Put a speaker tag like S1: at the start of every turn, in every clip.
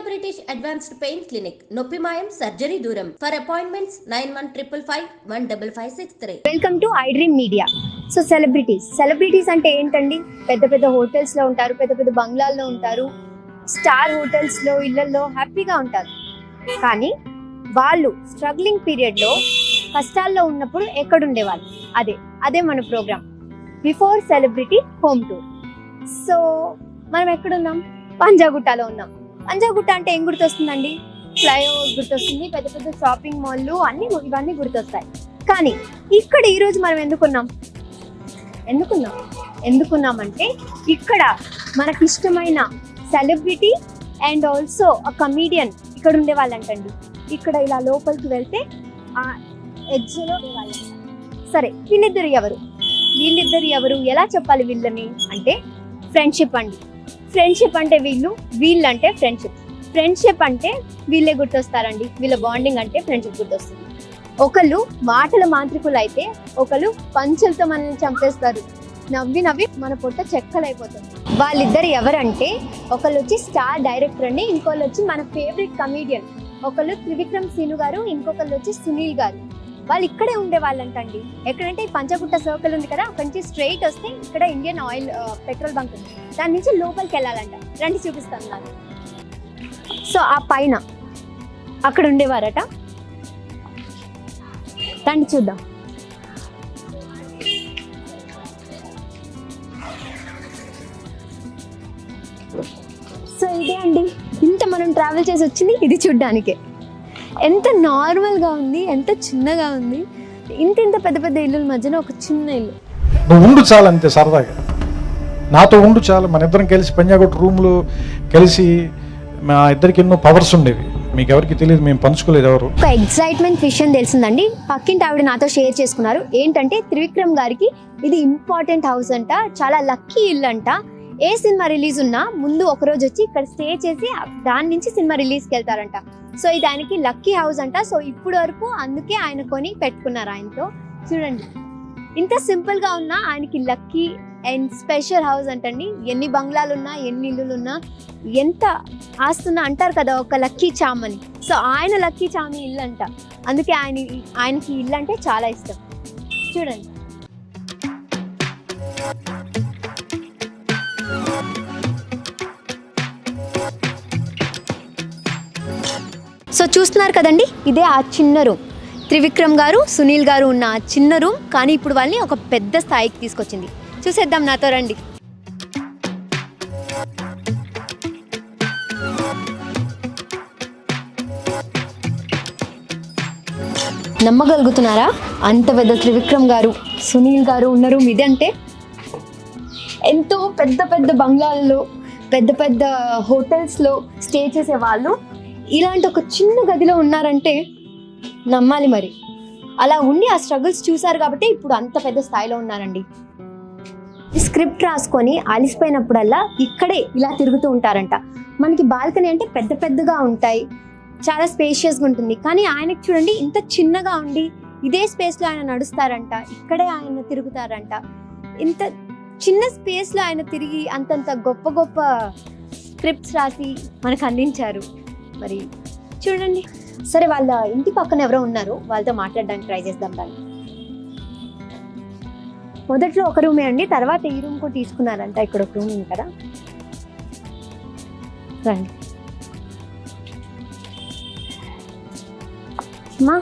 S1: British Advanced Pain Clinic, Noppimayam Surgery Duram. For appointments 9155515563.
S2: Welcome to I dream media. So celebrities అంటే ఏంటండి? పెద్ద పెద్ద హోటల్స్లో ఉంటారు, పెద్ద పెద్ద బంగ్లాల్లో ఉంటారు, స్టార్ హోటల్స్లో ఇళ్లలో హ్యాపీగా ఉంటారు. కానీ వాళ్ళు స్ట్రగ్లింగ్ పీరియడ్లో కష్టాల్లో ఉన్నప్పుడు ఎక్కడుండేవాళ్ళు? అదే మన program before celebrity home tour. So మనం ఎక్కడున్నాం? పంజాగుట్టలో ఉన్నాం. పంజాగుట్ట అంటే ఏం గుర్తొస్తుందండి? ఫ్లైఓవర్ గుర్తొస్తుంది, పెద్ద పెద్ద షాపింగ్ మాల్లు ఇవన్నీ గుర్తొస్తాయి. కానీ ఇక్కడ ఈరోజు మనం ఎందుకున్నామంటే ఇక్కడ మనకి ఇష్టమైన సెలబ్రిటీ అండ్ ఆల్సో కమీడియన్ ఇక్కడ ఉండే వాళ్ళంటండి. ఇక్కడ ఇలా లోపలికి వెళ్తే ఆ ఎడ్జ్లో ఉండేవాళ్ళంట. సరే, వీళ్ళిద్దరు ఎవరు ఎలా చెప్పాలి వీళ్ళని అంటే? ఫ్రెండ్షిప్ అండి. ఫ్రెండ్షిప్ అంటే వీళ్ళంటే ఫ్రెండ్షిప్ అంటే వీళ్ళే గుర్తొస్తారండి. వీళ్ళ బాండింగ్ అంటే ఫ్రెండ్షిప్ గుర్తొస్తుంది. ఒకళ్ళు మాటల మాంత్రికులు అయితే ఒకళ్ళు పంచులతో మనల్ని చంపేస్తారు. నవ్వి మన పొట్ట చెక్కలైపోతుంది. వాళ్ళిద్దరు ఎవరంటే ఒకళ్ళు వచ్చి స్టార్ డైరెక్టర్ అండి, ఇంకోళ్ళు వచ్చి మన ఫేవరెట్ కమీడియన్. ఒకళ్ళు త్రివిక్రమ్ సీను గారు, ఇంకొకళ్ళు వచ్చి సునీల్ గారు. వాళ్ళు ఇక్కడే ఉండే వాళ్ళంటండి. ఎక్కడంటే ఈ పంచగుట్ట సర్కిల్ ఉంది కదా, అక్కడి నుంచి స్ట్రైట్ వస్తే ఇక్కడ ఇండియన్ ఆయిల్ పెట్రోల్ బంక్ ఉంది. దాని నుంచి లోపలికి వెళ్ళాలంట. రండి చూపిస్తాను నాకు. సో ఆ పైన అక్కడ ఉండేవారట. రండి చూద్దాం. సో ఇదే అండి, ఇంత మనం ట్రావెల్ చేసి వచ్చింది ఇది చూడ్డానికే. ఎంత నార్మల్గా ఉంది, ఎంత చిన్నగా ఉంది. ఇంత పెద్ద పెద్ద ఇల్లుల మధ్యన ఒక చిన్న ఇల్లు.
S3: నువ్వు ఉండు చాలు, అంతే సరదాగా నాతో ఉండు చాలు. మన ఇద్దరం కలిసి పంజాగుట్ట రూమ్లో కలిసి మా ఇద్దరికి ఎన్నో పవర్స్ ఉండేవి. మీకు ఎవరికి తెలియదు, మేము పంచుకోలేదు ఎవరు.
S2: ఒక ఎక్సైట్మెంట్ విషయం తెలిసిందండి. పక్కింటి ఆవిడ నాతో షేర్ చేసుకున్నారు. ఏంటంటే త్రివిక్రమ్ గారికి ఇది ఇంపార్టెంట్ హౌస్ అంట, చాలా లక్కీ ఇల్లు అంట. ఏ సినిమా రిలీజ్ ఉన్నా ముందు ఒకరోజు వచ్చి ఇక్కడ స్టే చేసి దాని నుంచి సినిమా రిలీజ్కి వెళ్తారంట. సో ఇది ఆయనకి లక్కీ హౌస్ అంట. సో ఇప్పుడు వరకు అందుకే ఆయన కొని పెట్టుకున్నారు ఆయనతో. చూడండి, ఇంత సింపుల్ గా ఉన్నా ఆయనకి లక్కీ అండ్ స్పెషల్ హౌస్ అంటండి. ఎన్ని బంగ్లాలు ఉన్నా, ఎన్ని ఇల్లులు ఉన్నా, ఎంత ఆస్తున్నా అంటారు కదా ఒక లక్కీ చామ్ అని. సో ఆయన లక్కీ చామ్ ఇల్లు అంట. అందుకే ఆయనకి ఇల్లు అంటే చాలా ఇష్టం. చూడండి, సో చూస్తున్నారు కదండి, ఇదే ఆ చిన్న రూమ్. త్రివిక్రమ్ గారు, సునీల్ గారు ఉన్న ఆ చిన్న రూమ్. కానీ ఇప్పుడు వాళ్ళని ఒక పెద్ద స్థాయికి తీసుకొచ్చింది. చూసేద్దాం, నాతో రండి. నమ్మగలుగుతున్నారా? అంత పెద్ద త్రివిక్రమ్ గారు, సునీల్ గారు ఉన్న రూమ్ ఇదంటే. ఎంతో పెద్ద పెద్ద బంగ్లాల్లో, పెద్ద పెద్ద హోటల్స్లో స్టే చేసే వాళ్ళు ఇలాంటి ఒక చిన్న గదిలో ఉన్నారంటే నమ్మాలి మరి. అలా ఉండి ఆ స్ట్రగుల్స్ చూసారు కాబట్టి ఇప్పుడు అంత పెద్ద స్థాయిలో ఉన్నారండి. స్క్రిప్ట్ రాసుకొని అలిసిపోయినప్పుడల్లా ఇక్కడే ఇలా తిరుగుతూ ఉంటారంట. మనకి బాల్కనీ అంటే పెద్ద పెద్దగా ఉంటాయి, చాలా స్పేషియస్గా ఉంటుంది. కానీ ఆయనకి చూడండి, ఇంత చిన్నగా ఉండి ఇదే స్పేస్లో ఆయన నడుస్తారంట, ఇక్కడే ఆయన తిరుగుతారంట. ఇంత చిన్న స్పేస్లో ఆయన తిరిగి అంతంత గొప్ప గొప్ప స్క్రిప్ట్స్ రాసి మనకు అందించారు. మరి చూడండి. సరే, వాళ్ళ ఇంటి పక్కన ఎవరో ఉన్నారు, వాళ్ళతో మాట్లాడడానికి ట్రై చేద్దాం. దాన్ని మొదట్లో ఒక రూమే అండి, తర్వాత ఈ రూమ్ కూడా తీసుకున్నారంట. ఇక్కడ ఒక రూమ్ ఉంది కదా, రండి. అమ్మా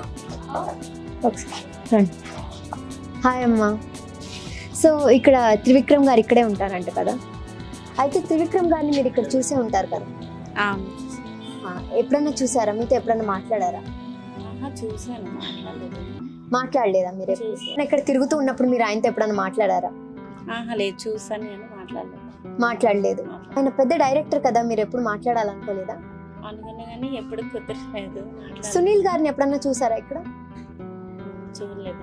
S2: ఒకసారి రండి. హాయ్ అమ్మా. సో ఇక్కడ త్రివిక్రమ్ గారు ఇక్కడే ఉంటారంట కదా. అయితే త్రివిక్రమ్ గారిని మీరు ఇక్కడ చూసే ఉంటారు కదా. ఎప్పుడన్నా చూసారా? మీతో ఎప్పుడన్నా మాట్లాడారా?
S4: చూసాను,
S2: మాట్లాడలేదా మీరు? ఇక్కడ తిరుగుతూ ఉన్నప్పుడు మీరు ఆయనతో ఎప్పుడన్నా మాట్లాడారా?
S4: లేదు, చూసాను, నేను
S2: మాట్లాడలేదు. ఆయన పెద్ద డైరెక్టర్ కదా, మీరు ఎప్పుడు మాట్లాడాలనుకోలేదా?
S4: అనుకున్నా కానీ ఎప్పుడు కుదరలేదు.
S2: సునీల్ గారిని ఎప్పుడన్నా చూసారా ఇక్కడ?
S4: చూడలేదు.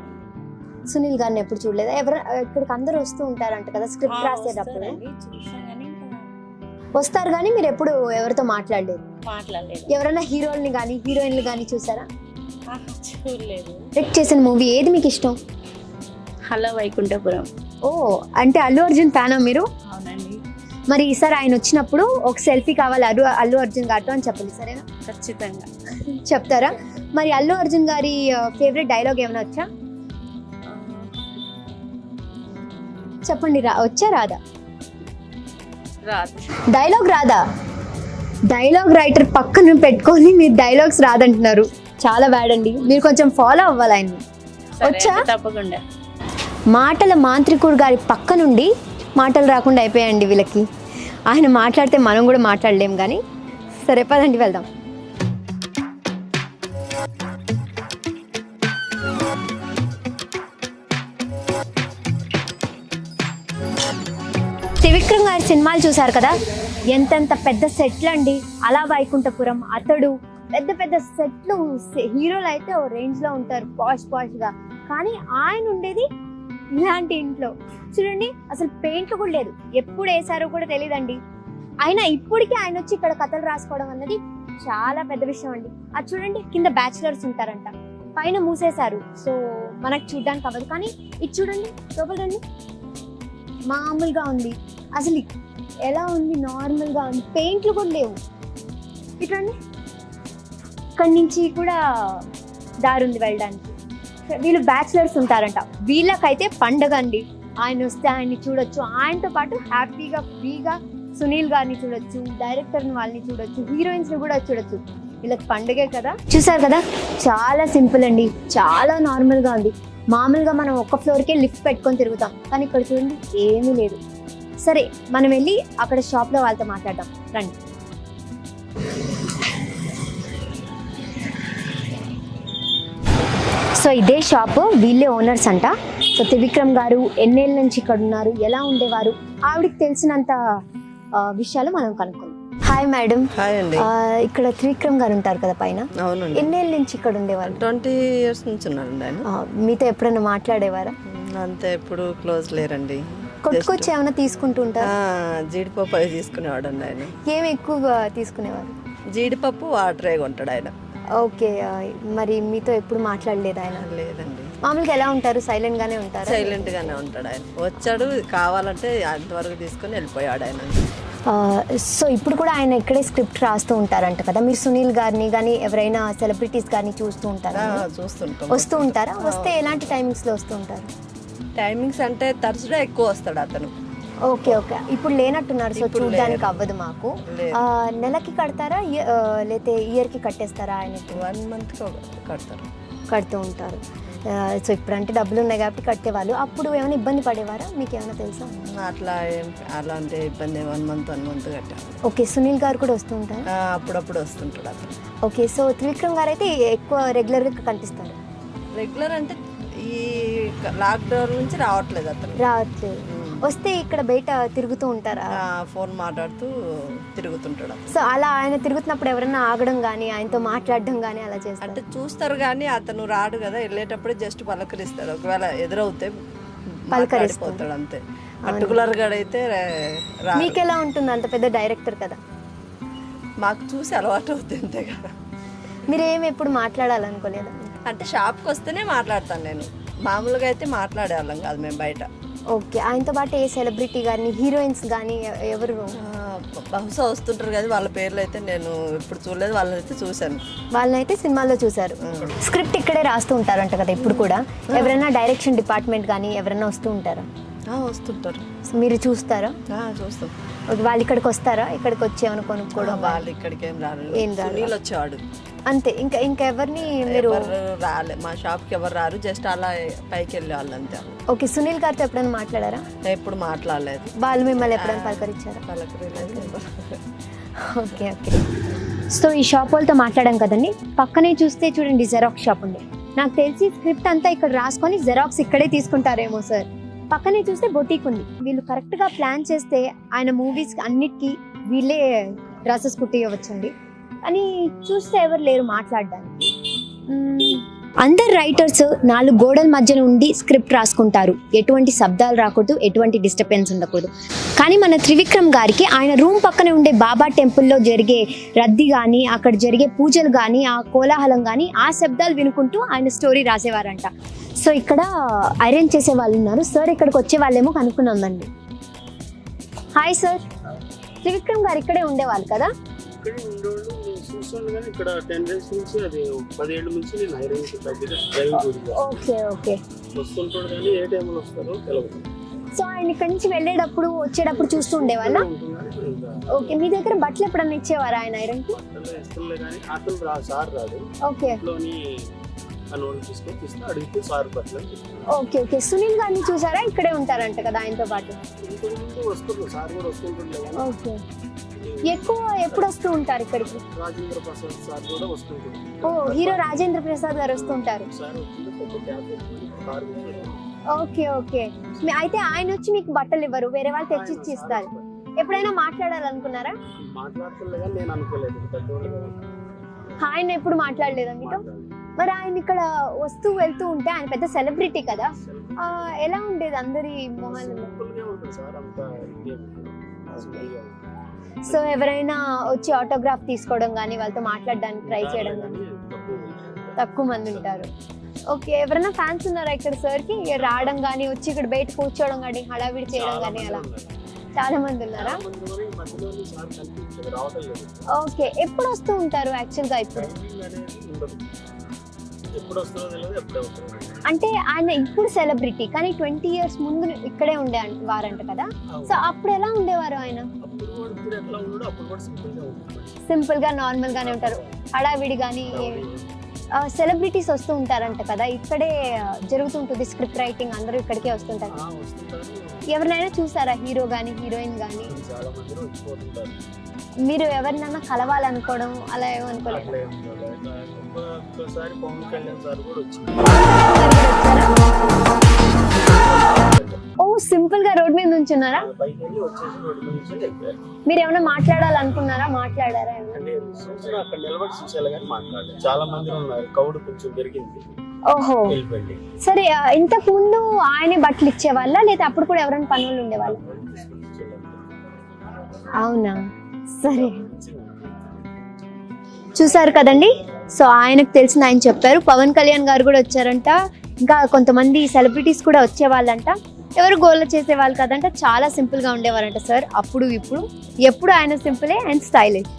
S2: సునీల్ గారిని ఎప్పుడు చూడలేదా? ఇక్కడికి అందరూ వస్తూ ఉంటారంట కదా స్క్రిప్ట్ రాసేటప్పుడు. వస్తారు కానీ మీరు ఎప్పుడు ఎవరితో మాట్లాడలేదు? ఎవరైనా హీరోల్ని కానీ హీరోయిన్లు కానీ చూసారా?
S4: చూడలేదు.
S2: డైరెక్ట్ చేసిన మూవీ ఏది మీకు ఇష్టం?
S4: హలో వైకుంఠపురం.
S2: ఓ, అంటే అల్లు అర్జున్ ఫ్యానా మీరు?
S4: అవునండి.
S2: మరి ఈసారి ఆయన వచ్చినప్పుడు ఒక సెల్ఫీ కావాలి అల్లు అర్జున్ గారితో అని చెప్పండి, సరేనా?
S4: ఖచ్చితంగా
S2: చెప్తారా? మరి అల్లు అర్జున్ గారి ఫేవరెట్ డైలాగ్ ఏమైనా వచ్చా? చెప్పండి, వచ్చా రాదా?
S4: రాదు.
S2: డైలాగ్ రాదా? డైలాగ్ రైటర్ పక్కన పెట్టుకొని మీరు డైలాగ్స్ రాదంటున్నారు, చాలా బ్యాడ్ అండి. మీరు కొంచెం ఫాలో అవ్వాలి ఆయన్ని. వచ్చా?
S4: తప్పకుండా.
S2: మాటల మాంత్రికుడు గారి పక్క నుండి మాటలు రాకుండా అయిపోయాయండి వీళ్ళకి. ఆయన మాట్లాడితే మనం కూడా మాట్లాడలేం, కానీ సరే పదండి వెళ్దాం. త్రివిక్రమ్ గారి సినిమాలు చూసారు కదా, ఎంతెంత పెద్ద సెట్లు అండి. అలా వైకుంఠపురం, అతడు, పెద్ద పెద్ద సెట్లు. హీరోలు అయితే ఓ రేంజ్ లో ఉంటారు, పాష్గా. కానీ ఆయన ఉండేది ఇలాంటి ఇంట్లో. చూడండి, అసలు పెయింట్లు కూడా లేదు, ఎప్పుడు వేసారో కూడా తెలియదండి. అయినా ఇప్పటికీ ఆయన వచ్చి ఇక్కడ కథలు రాసుకోవడం అన్నది చాలా పెద్ద విషయం అండి. అది చూడండి, కింద బ్యాచిలర్స్ ఉంటారంట, పైన మూసేశారు, సో మనకు చూడడానికి అవ్వదు. కానీ ఇది చూడండి, లోపలండి మామూలుగా ఉంది. అసలు ఎలా ఉంది, నార్మల్గా ఉంది, పెయింట్లు కూడా లేవు. ఇట్లండి, ఇక్కడి నుంచి కూడా దారి ఉంది వెళ్ళడానికి. వీళ్ళు బ్యాచిలర్స్ ఉంటారంట, వీళ్ళకైతే పండగ అండి. ఆయన వస్తే ఆయన్ని చూడొచ్చు, ఆయనతో పాటు హ్యాపీగా ఫ్రీగా సునీల్ గారిని చూడొచ్చు, డైరెక్టర్ని వాళ్ళని చూడొచ్చు, హీరోయిన్స్ని కూడా చూడొచ్చు. వీళ్ళకి పండగే కదా. చూసారు కదా, చాలా సింపుల్ అండి, చాలా నార్మల్గా ఉంది. మామూలుగా మనం ఒక్క ఫ్లోర్కే లిఫ్ట్ పెట్టుకొని తిరుగుతాం, కానీ ఇక్కడ చూడండి ఏమీ లేదు. సరే, మనం వెళ్ళి అక్కడ షాప్లో వాళ్ళతో మాట్లాడదాం, రండి. సో ఇదే షాపు, వీళ్ళే ఓనర్స్ అంట. సో త్రివిక్రమ్ గారు ఎన్నేళ్ళ నుంచి ఇక్కడ ఉన్నారు, ఎలా ఉండేవారు, ఆవిడకి తెలిసినంత విషయాలు మనం కనుక్కుందాం. Hi madam.
S5: హాయ్ అండి.
S2: ఇక్కడ త్రివిక్రమ్ గారు ఉంటారు కదా పైన?
S5: అవునండి.
S2: ఎన్నేళ్ళ నుంచి ఇక్కడ ఉండేవారు?
S5: 20 years నుంచి ఉన్నారండి ఆయన.
S2: మీతో ఎప్పుడైనా మాట్లాడేవారా?
S5: అంతే, ఎప్పుడు క్లోజ్ లేరండి.
S2: కొట్టుకొచ్చి ఏమైనా తీసుకుంటూ ఉంటారు?
S5: జీడిపప్పు అవి తీసుకునేవాడు అండి ఆయన.
S2: ఏమి ఎక్కువగా తీసుకునేవారు?
S5: జీడిపప్పు వాటరే కొంటాడు ఆయన.
S2: ఓకే, మరి మీతో ఎప్పుడు మాట్లాడలేదు ఆయన?
S5: లేదండి.
S2: మామూలుగా ఎలా ఉంటారు? సైలెంట్ గానే ఉంటారు?
S5: సైలెంట్ గానే ఉంటాడు ఆయన. వచ్చాడు, కావాలంటే అంతవరకు తీసుకొని వెళ్ళిపోయాడు ఆయన.
S2: సో ఇప్పుడు కూడా ఆయన ఇక్కడే స్క్రిప్ట్ రాస్తూ ఉంటారంట కదా. మీరు సునీల్ గారిని కానీ ఎవరైనా సెలబ్రిటీస్ గారిని చూస్తూ ఉంటారా?
S5: చూస్తుంటాం.
S2: వస్తూ ఉంటారా? వస్తే ఎలాంటి టైమింగ్స్ లో వస్తూ ఉంటారు?
S5: టైమింగ్స్ అంటే తరచుగా ఎక్కువ వస్తాడు అతను.
S2: ఓకే ఓకే, ఇప్పుడు లేనట్టున్నారు, సో చూడడానికి అవ్వదు మాకు. నెలకి కడతారా లేతే ఇయర్ కి కట్టేస్తారా? ఆయనకి
S5: 1 month
S2: కడుతూ ఉంటారు. సో ఇప్పుడంటే డబ్బులు ఉన్నాయి కాబట్టి కట్టేవాళ్ళు. అప్పుడు ఏమైనా ఇబ్బంది పడేవారా? మీకు ఏమైనా తెలుసా?
S5: అలాంటి ఇబ్బంది 1 month కట్టారు.
S2: ఓకే, సునీల్ గారు కూడా వస్తూ ఉంటారు?
S5: అప్పుడప్పుడు వస్తుంటాడు అతను.
S2: ఓకే, సో త్రివిక్రమ్ గారు అయితే ఎక్కువ రెగ్యులర్గా కనిపిస్తారు?
S5: రెగ్యులర్ అంటే ఈ లాక్డౌన్ నుంచి రావట్లేదు అతను.
S2: రావట్లేదు. వస్తే ఇక్కడ బయట తిరుగుతూ ఉంటారా?
S5: ఫోన్ మాట్లాడుతూ తిరుగుతుంటాడు.
S2: సో అలా ఆయన తిరుగుతున్నప్పుడు ఎవరైనా ఆగడం కానీ ఆయనతో మాట్లాడడం కానీ అలా చేస్తారు?
S5: అంటే చూస్తారు కానీ అతను రాడు కదా, వెళ్ళేటప్పుడు జస్ట్ పలకరిస్తాడు. ఒకవేళ ఎదురవుతే పలకరిపోతాడు అంతే. పర్టికులర్ గా అయితే
S2: మీకు ఎలా ఉంటుంది? అంత పెద్ద డైరెక్టర్ కదా.
S5: మాకు చూసి అలవాటు అవుతుంది అంతే కదా.
S2: మీరు ఏమి ఎప్పుడు మాట్లాడాలనుకోలేదా?
S5: అంటే షాప్కి వస్తేనే మాట్లాడతాను నేను, మామూలుగా అయితే మాట్లాడేవాళ్ళం కాదు మేము బయట.
S2: ఓకే, ఆయనతో పాటు ఏ సెలబ్రిటీ కానీ హీరోయిన్స్ కానీ ఎవరు?
S5: బహుశా వస్తుంటారు కదా, వాళ్ళ పేర్లు అయితే నేను ఇప్పుడు చూడలేదు, వాళ్ళనైతే చూశాను.
S2: వాళ్ళనైతే సినిమాల్లో చూసారు. స్క్రిప్ట్ ఇక్కడే రాస్తూ ఉంటారంట కదా ఇప్పుడు కూడా. ఎవరైనా డైరెక్షన్ డిపార్ట్మెంట్ కానీ ఎవరైనా వస్తూ ఉంటారా?
S5: వస్తుంటారు.
S2: మీరు చూస్తారా?
S5: చూస్తాం.
S2: వాళ్ళు ఇక్కడికి వస్తారా? ఇక్కడికి వచ్చి ఏమైనా కొనుక్కోవడం?
S5: వాళ్ళు ఇక్కడికి ఏం రాలేదు. సునీల్ వచ్చేవాడు
S2: అంతే. ఇంకా ఎవరిని మీరు?
S5: రాలే, మా షాప్కి ఎవరు రారు, జస్ట్ అలా పైకి వెళ్ళే వాళ్ళు అంతే.
S2: ఓకే, సునీల్ గారితో ఎప్పుడైనా మాట్లాడారా?
S5: ఎప్పుడు మాట్లాడలేదు.
S2: వాళ్ళు మిమ్మల్ని ఎప్పుడైనా పలకరించారా?
S5: పలకరించలేదు.
S2: Okay okay. సో ఈ షాప్ వాళ్ళతో మాట్లాడాం కదండి. పక్కనే చూస్తే చూడండి జెరాక్స్ షాప్ ఉంది. నాకు తెలిసి స్క్రిప్ట్ అంతా ఇక్కడ రాసుకొని జెరాక్స్ ఇక్కడే తీసుకుంటారేమో సార్. పక్కనే చూస్తే బొటీక్ ఉంది. వీళ్ళు కరెక్ట్ గా ప్లాన్ చేస్తే ఆయన మూవీస్ అన్నిటికీ వీళ్ళే డ్రెస్సెస్ కుట్టియవచ్చండి. అని చూస్తే ఎవరు లేరు మాట్లాడడానికి. అందరు రైటర్స్ 4 గోడల మధ్యన ఉండి స్క్రిప్ట్ రాసుకుంటారు. ఎటువంటి శబ్దాలు రాకూడదు, ఎటువంటి డిస్టర్బెన్స్ ఉండకూడదు. కానీ మన త్రివిక్రమ్ గారికి ఆయన రూమ్ పక్కనే ఉండే బాబా టెంపుల్లో జరిగే రద్దీ కానీ, అక్కడ జరిగే పూజలు కానీ, ఆ కోలాహలం కానీ, ఆ శబ్దాలు వినుకుంటూ ఆయన స్టోరీ రాసేవారంట. సో ఇక్కడ ఐరన్ చేసే వాళ్ళు ఉన్నారు. సార్ ఇక్కడికి వచ్చే వాళ్ళేమో కనుక్కున్నామండి. Hi sir. త్రివిక్రమ్ గారు ఇక్కడే ఉండేవాళ్ళు కదా?
S6: ఇక్కడే ఉండేవాళ్ళు నేను చూసాను, కానీ ఇక్కడ 10 days నుంచి అది 10 ఏళ్ళ నుంచి నేను ఐరన్కి దగ్గర డ్రైవింగ్ గురించి
S2: ఓకే ఓకే.
S6: వస్తుంటాడు, కానీ ఏ టైంలో వస్తారో తెలియదు.
S2: సో ఆయన ఇక్కడి నుంచి వెళ్ళేటప్పుడు వచ్చేటప్పుడు చూస్తూ ఉండేవాళ్ళ? ఓకే. మీ దగ్గర బట్టలు ఎప్పుడన్నా ఇచ్చేవారా ఆయన ఐరన్ కి?
S6: బట్టలు ఇస్తుండే కానీ అతను సార్ రాదు.
S2: ఓకే.
S6: ఇంట్లోని అనోళ్ళు తీసుకొని తీస్తే అడిగితే సార్ బట్టలు.
S2: Okay okay. సునీల్ గారిని చూసారా? ఇక్కడే ఉంటారంట కదా ఆయనతో పాటు?
S6: ఇంతకుముందు వస్తుంటారు, సార్ కూడా వస్తుంటుండే.
S2: ఓకే. ఎక్కువ ఎప్పుడు వస్తూ ఉంటారు ఇక్కడికి?
S6: రాజేంద్ర ప్రసాద్ సార్ కూడా వస్తుంటారు.
S2: ఓ, హీరో రాజేంద్ర ప్రసాద్ గారు వస్తుంటారు.
S6: సార్ వచ్చింది పెద్ద క్యాబ్ కార్ మీద.
S2: Okay okay. అయితే ఆయన వచ్చి మీకు బట్టలు ఇవ్వరు, వేరే వాళ్ళు తెచ్చి ఇస్తారు. ఎప్పుడైనా మాట్లాడాలనుకున్నారా?
S6: మాట్లాడుతుండే కానీ నేను అనుకోలేదు, పెద్దవాళ్ళు కదా.
S2: ఆయన ఎప్పుడు మాట్లాడలేదా మీతో? మరి ఆయన ఇక్కడ వస్తూ వెళ్తూ ఉంటే ఆయన పెద్ద సెలబ్రిటీ కదా, ఎలా ఉండేది అందరి మొహాలలో?
S6: సింపుల్గా ఉంటుంది సార్, అంతా ఇండియన్ సింపుల్గా.
S2: సో ఎవరైనా వచ్చి ఆటోగ్రాఫ్ తీసుకోవడం కానీ వాళ్ళతో మాట్లాడడానికి ట్రై చేయడం కానీ తక్కువ మంది ఉంటారు. ఓకే. ఎవరైనా ఫ్యాన్స్ ఉన్నారా ఇక్కడ సార్ కి? రావడం కానీ వచ్చి ఇక్కడ బయట కూర్చోవడం కానీ హడావిడి చేయడం కానీ అలా చాలా మంది ఉన్నారా? ఓకే. ఎప్పుడు వస్తూ ఉంటారు యాక్చువల్ గా? ఇప్పుడు అంటే ఆయన ఇప్పుడు సెలబ్రిటీ, కానీ 20 years ముందు ఇక్కడే ఉండే వారంట కదా. సో అప్పుడు ఎలా ఉండేవారు ఆయన? సింపుల్ గా నార్మల్ గానే ఉంటారు, హడావిడి కానీ. సెలబ్రిటీస్ వస్తూ ఉంటారంట కదా, ఇక్కడే జరుగుతుంటుంది స్క్రిప్ట్ రైటింగ్, అందరూ ఇక్కడికే వస్తుంటారు. ఎవరినైనా చూసారా, హీరో గానీ హీరోయిన్ గానీ? మీరు ఎవరినైనా కలవాలనుకోవడం అలా ఏమనుకోలేదు? ఓ, సింపుల్ గా రోడ్ మీద నుంచి ఉన్నారా? మీరు ఏమైనా మాట్లాడాలనుకున్నారా? మాట్లాడారా?
S6: చాలా మంది ఉన్నారు, కౌడు కొంచెం పెరిగింది.
S2: ఓహో, సరే. ఇంతకు ముందు ఆయనే బట్టలు ఇచ్చేవాళ్ళ, లేదా అప్పుడు కూడా ఎవరైనా పనులు ఉండేవాళ్ళ? అవునా, సరే. చూసారు కదండి. సో ఆయనకు తెలిసిన ఆయన చెప్పారు. పవన్ కళ్యాణ్ గారు కూడా వచ్చారంట, ఇంకా కొంతమంది సెలబ్రిటీస్ కూడా వచ్చేవాళ్ళంట. ఎవరు గోల చేసేవాళ్ళు కదంట, చాలా సింపుల్ గా ఉండేవారంట సార్. అప్పుడు ఇప్పుడు ఎప్పుడు ఆయన సింపులే అండ్ స్టైలిష్.